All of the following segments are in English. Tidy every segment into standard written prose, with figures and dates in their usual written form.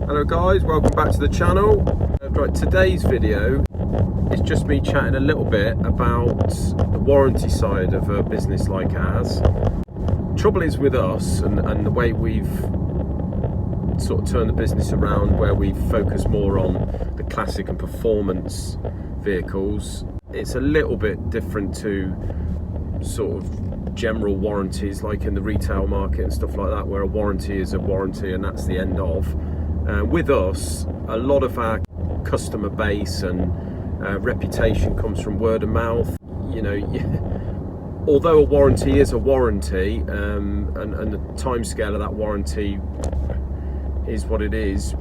Hello guys, welcome back to the channel. Right, today's video is just me chatting a little bit about the warranty side of a business like ours. Trouble is with us and the way we've sort of turned the business around, where we focus more on the classic and performance vehicles. It's a little bit different to sort of general warranties like in the retail market and stuff like that, where a warranty is a warranty and that's the end of. With us, a lot of our customer base and reputation comes from word of mouth. You know, although a warranty is a warranty, and the timescale of that warranty is what it is,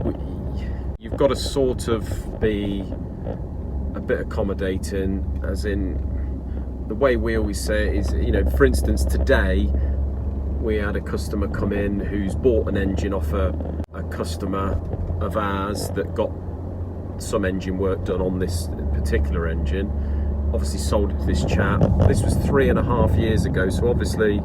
you've got to sort of be a bit accommodating, as in the way we always say it is, you know, for instance, today we had a customer come in who's bought an engine off a customer of ours that got some engine work done on this particular engine. Obviously sold it to this chap. This was 3.5 years ago, so obviously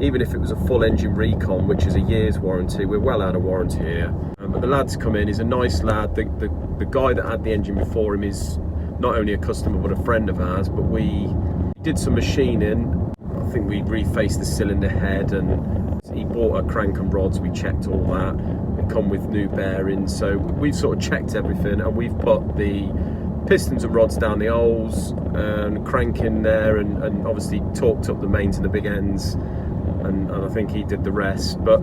even if it was a full engine recon, which is a year's warranty, we're well out of warranty here. But the lad's come in, he's a nice lad. The guy that had the engine before him is not only a customer but a friend of ours, but we did some machining. I think we refaced the cylinder head and he bought a crank and rods. We checked all that. They come with new bearings, so we've sort of checked everything and we've put the pistons and rods down the holes and crank in there, and obviously torqued up the mains and the big ends, and I think he did the rest. But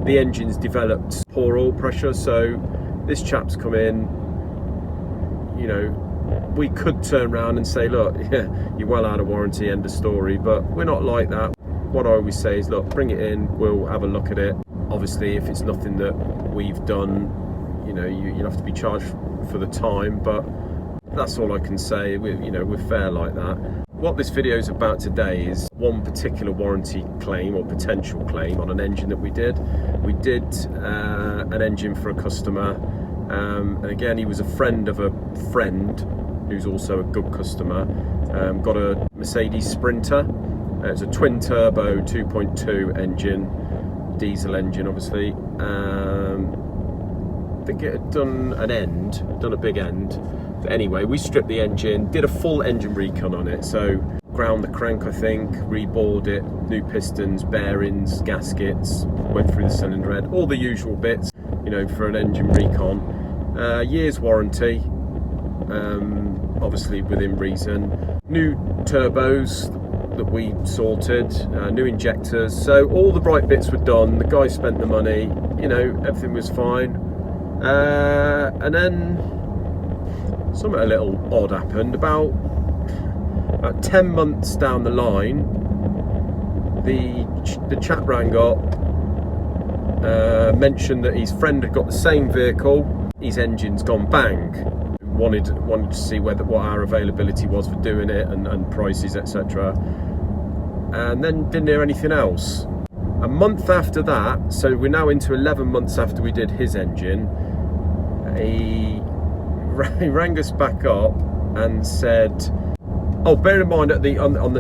the engine's developed poor oil pressure, so this chap's come in, you know, we could turn around and say, look, yeah, you're well out of warranty, end of story, but we're not like that. What I always say is, look, bring it in, we'll have a look at it. Obviously, if it's nothing that we've done, you know, you'll have to be charged for the time, but that's all I can say. We're fair like that. What this video is about today is one particular warranty claim or potential claim on an engine that we did. We did an engine for a customer, and again, he was a friend of a friend who's also a good customer. Got a Mercedes Sprinter. It's a twin turbo 2.2 engine, diesel engine obviously. I think it had done a big end. But anyway, we stripped the engine, did a full engine recon on it, so ground the crank, I think, rebored it, new pistons, bearings, gaskets, went through the cylinder head, all the usual bits, you know, for an engine recon. Year's warranty, obviously within reason. New turbos that we sorted, new injectors, so all the right bits were done. The guy spent the money, you know, everything was fine. And then something a little odd happened. About 10 months down the line, the chap rang up, mentioned that his friend had got the same vehicle, his engine's gone bang. Wanted to see what our availability was for doing it and prices, etc. And then didn't hear anything else. A month after that, so we're now into 11 months after we did his engine, he rang us back up and said, oh, bear in mind, on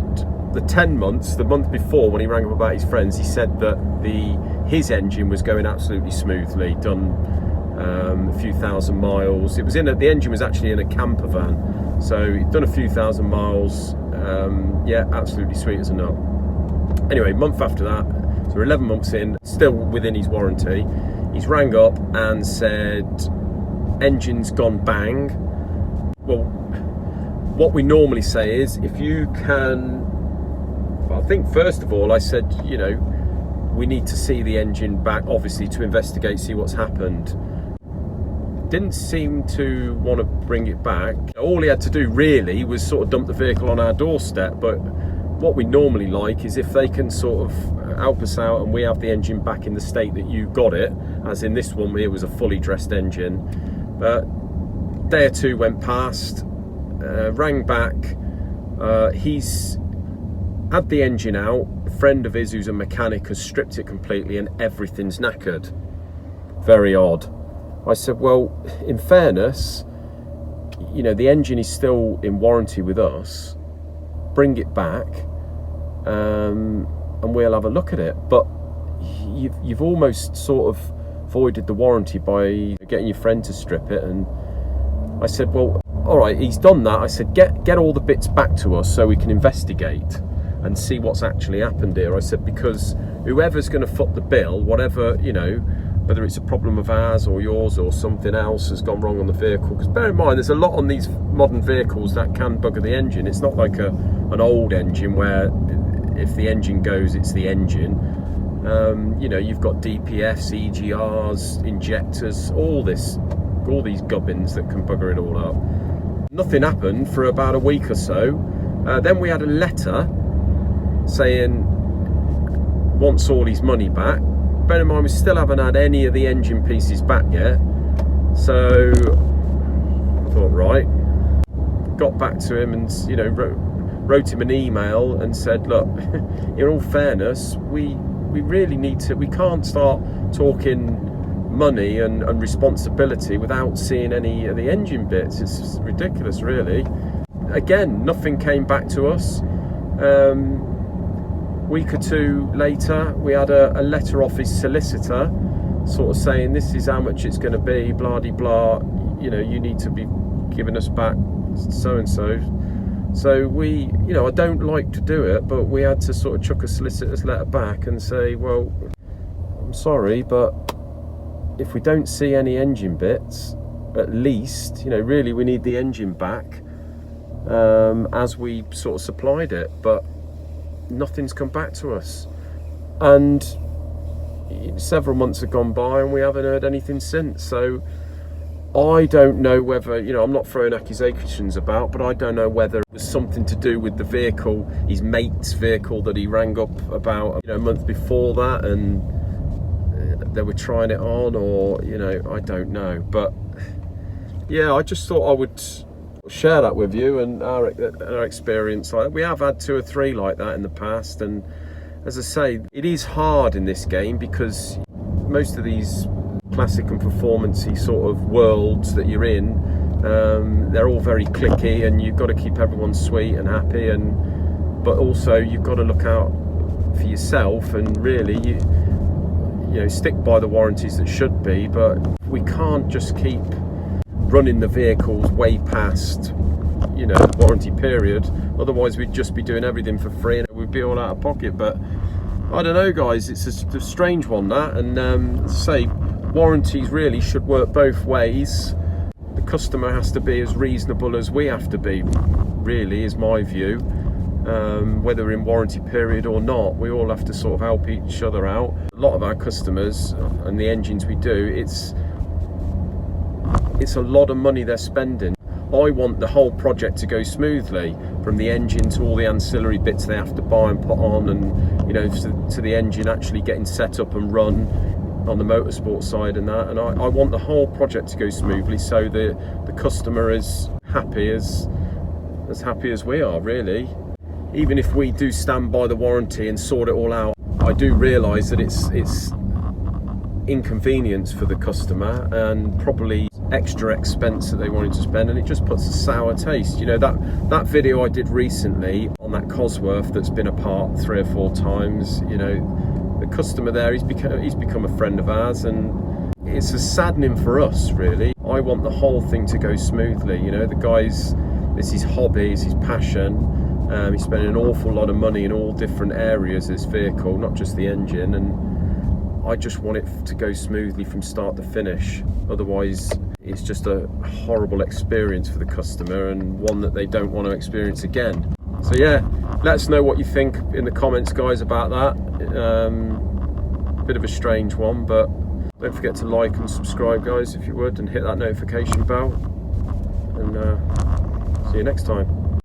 the 10 months, the month before, when he rang up about his friends, he said that his engine was going absolutely smoothly, done a few thousand miles. The engine was actually in a camper van, so he'd done a few thousand miles. Yeah, absolutely sweet as a nut. Anyway, month after that, so we're 11 months in, still within his warranty, he's rang up and said, engine's gone bang. Well, what we normally say is, if you can, I think first of all I said, you know, we need to see the engine back, obviously, to investigate, see what's happened. Didn't seem to want to bring it back. All he had to do really was sort of dump the vehicle on our doorstep. But what we normally like is if they can sort of help us out and we have the engine back in the state that you got it, as in this one, it was a fully dressed engine. But a day or two went past, rang back, he's had the engine out, a friend of his who's a mechanic has stripped it completely and everything's knackered. Very odd. I said, well, in fairness, you know, the engine is still in warranty with us, bring it back, and we'll have a look at it. But you've almost sort of voided the warranty by getting your friend to strip it. And I said, well, all right, he's done that. I said, get all the bits back to us so we can investigate and see what's actually happened here. I said, because whoever's going to foot the bill, whatever, you know, whether it's a problem of ours or yours or something else has gone wrong on the vehicle. Because bear in mind, there's a lot on these modern vehicles that can bugger the engine. It's not like an old engine where if the engine goes, it's the engine. You know, you've got DPFs, EGRs, injectors, all these gubbins that can bugger it all up. Nothing happened for about a week or so. Then we had a letter saying wants all his money back. Bear in mind, we still haven't had any of the engine pieces back yet. So I thought, right, got back to him and, you know, wrote him an email and said, look, in all fairness, we really need to, we can't start talking money and responsibility without seeing any of the engine bits. It's ridiculous, really. Again, nothing came back to us. Week or two later, we had a letter off his solicitor sort of saying this is how much it's going to be, blah de blah, you know, you need to be giving us back so and so. So we, you know, I don't like to do it, but we had to sort of chuck a solicitor's letter back and say, well, I'm sorry, but if we don't see any engine bits, at least, you know, really we need the engine back as we sort of supplied it. But nothing's come back to us, and several months have gone by and we haven't heard anything since. So I don't know whether, you know, I'm not throwing accusations about, but I don't know whether it was something to do with the vehicle, his mate's vehicle that he rang up about, you know, a month before that, and they were trying it on, or, you know, I don't know. But yeah, I just thought I would share that with you and our experience. Like, we have had 2 or 3 like that in the past, and as I say, it is hard in this game because most of these classic and performance-y sort of worlds that you're in, they're all very clicky, and you've got to keep everyone sweet and happy, but also you've got to look out for yourself, and really you know, stick by the warranties that should be. But we can't just keep running the vehicles way past, you know, the warranty period. Otherwise we'd just be doing everything for free and we'd be all out of pocket. But I don't know, guys, it's a strange one, that. And say, warranties really should work both ways. The customer has to be as reasonable as we have to be, really, is my view. Whether in warranty period or not, we all have to sort of help each other out. A lot of our customers and the engines we do, it's a lot of money they're spending. I want the whole project to go smoothly, from the engine to all the ancillary bits they have to buy and put on, and, you know, to the engine actually getting set up and run on the motorsport side and that. And I want the whole project to go smoothly so the customer is happy as we are, really. Even if we do stand by the warranty and sort it all out, I do realise that it's inconvenience for the customer and probably extra expense that they wanted to spend, and it just puts a sour taste. You know, that video I did recently on that Cosworth that's been apart 3 or 4 times, you know, the customer there, he's become a friend of ours, and it's saddening for us, really. I want the whole thing to go smoothly. You know, the guy's, it's his hobby, it's his passion. He's spending an awful lot of money in all different areas of this vehicle, not just the engine, and I just want it to go smoothly from start to finish. Otherwise, it's just a horrible experience for the customer, and one that they don't want to experience again. So yeah, let us know what you think in the comments, guys, about that. Bit of a strange one, but don't forget to like and subscribe, guys, if you would, and hit that notification bell, and see you next time.